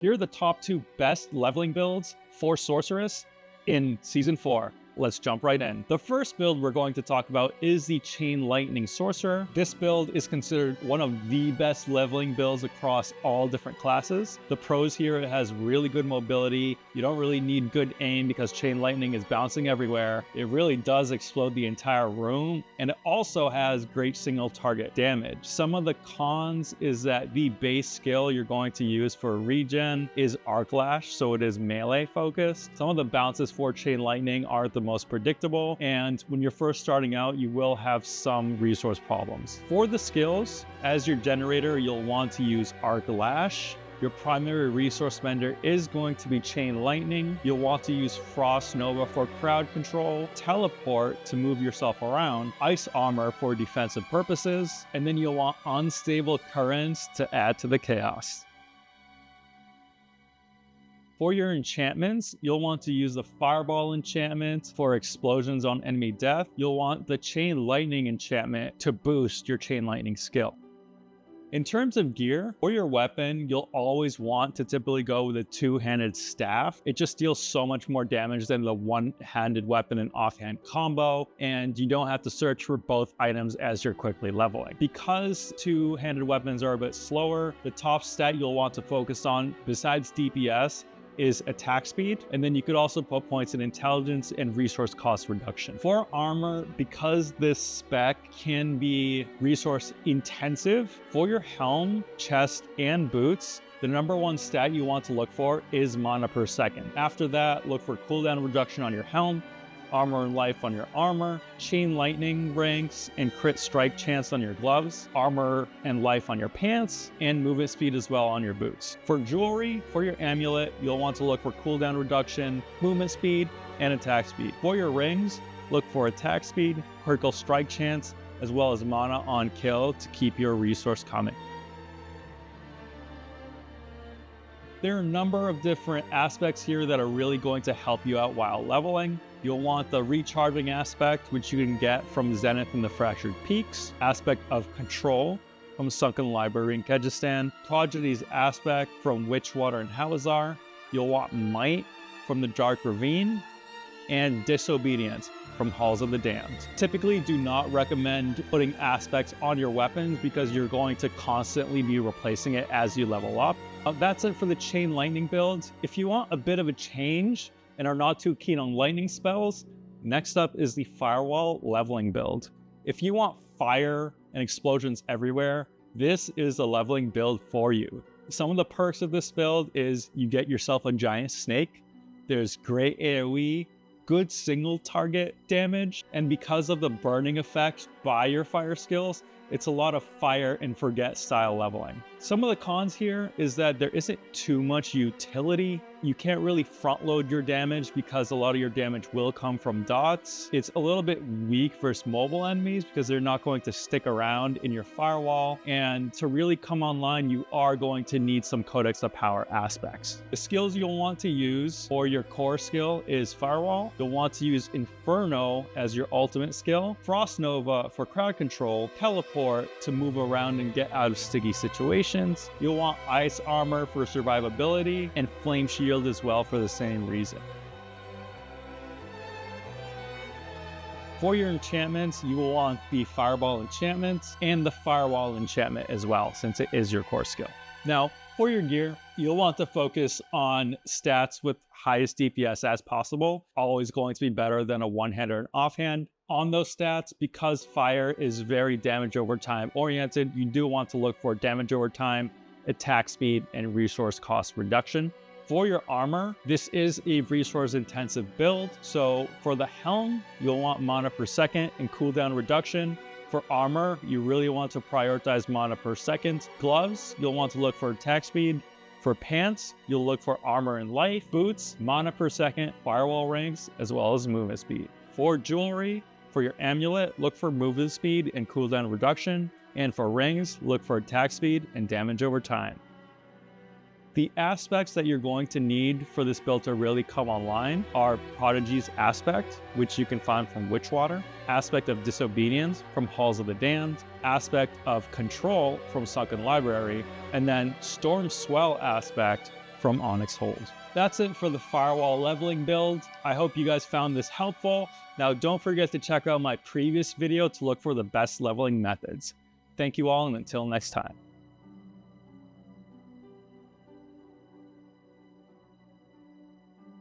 Here are the top 2 best leveling builds for Sorceress in Season 4. Let's jump right in. The first build we're going to talk about is the Chain Lightning Sorcerer. This build is considered one of the best leveling builds across all different classes. The pros here, it has really good mobility. You don't really need good aim because Chain Lightning is bouncing everywhere. It really does explode the entire room, and it also has great single target damage. Some of the cons is that the base skill you're going to use for regen is Arc Lash, so it is melee focused. Some of the bounces for Chain Lightning are the most predictable, and when you're first starting out, you will have some resource problems. For the skills, as your generator, you'll want to use Arc Lash. Your primary resource spender is going to be Chain Lightning. You'll want to use Frost Nova for crowd control, Teleport to move yourself around, Ice Armor for defensive purposes, and then you'll want Unstable Currents to add to the chaos. For your enchantments, you'll want to use the Fireball enchantment for explosions on enemy death. You'll want the Chain Lightning enchantment to boost your Chain Lightning skill. In terms of gear, for your weapon, you'll always want to typically go with a two-handed staff. It just deals so much more damage than the one-handed weapon and offhand combo, and you don't have to search for both items as you're quickly leveling. Because two-handed weapons are a bit slower, the top stat you'll want to focus on, besides DPS, is attack speed, and then you could also put points in intelligence and resource cost reduction. For armor, because this spec can be resource intensive, for your helm, chest, and boots, the number one stat you want to look for is mana per second. After that, look for cooldown reduction on your helm, armor and life on your armor, Chain Lightning ranks and crit strike chance on your gloves, armor and life on your pants, and movement speed as well on your boots. For jewelry, for your amulet, you'll want to look for cooldown reduction, movement speed, and attack speed. For your rings, look for attack speed, critical strike chance, as well as mana on kill to keep your resource coming. There are a number of different aspects here that are really going to help you out while leveling. You'll want the recharging aspect, which you can get from Zenith and the Fractured Peaks, aspect of control from Sunken Library in Kyrgyzstan, Progeny's aspect from Witchwater and Hawazar. You'll want Might from the Dark Ravine, and Disobedience from Halls of the Damned. Typically, do not recommend putting aspects on your weapons because you're going to constantly be replacing it as you level up. That's it for the Chain Lightning builds. If you want a bit of a change and are not too keen on lightning spells, next up is the Firewall leveling build. If you want fire and explosions everywhere, this is the leveling build for you. Some of the perks of this build is you get yourself a giant snake, there's great AoE, good single target damage, and because of the burning effect by your fire skills, it's a lot of fire and forget style leveling. Some of the cons here is that there isn't too much utility. You can't really front load your damage because a lot of your damage will come from dots. It's a little bit weak versus mobile enemies because they're not going to stick around in your firewall. And to really come online, you are going to need some Codex of Power aspects. The skills you'll want to use for your core skill is Firewall. You'll want to use Inferno as your ultimate skill, Frost Nova for crowd control, Teleport to move around and get out of sticky situations. You'll want Ice Armor for survivability, and Flame Shield as well for the same reason. For your enchantments, you will want the Fireball enchantment and the Firewall enchantment as well, since it is your core skill. Now, for your gear, you'll want to focus on stats with highest DPS as possible. Always going to be better than a one-hand or an offhand. On those stats, because fire is very damage over time oriented, you do want to look for damage over time, attack speed, and resource cost reduction. For your armor, this is a resource intensive build. So for the helm, you'll want mana per second and cooldown reduction. For armor, you really want to prioritize mana per second. Gloves, you'll want to look for attack speed. For pants, you'll look for armor and life. Boots, mana per second, firewall ranks, as well as movement speed. For jewelry, for your amulet, look for movement speed and cooldown reduction. And for rings, look for attack speed and damage over time. The aspects that you're going to need for this build to really come online are Prodigy's aspect, which you can find from Witchwater, aspect of Disobedience from Halls of the Damned, aspect of Control from Sunken Library, and then Storm Swell aspect from Onyx Hold. That's it for the Firewall leveling build. I hope you guys found this helpful. Now don't forget to check out my previous video to look for the best leveling methods. Thank you all, and until next time.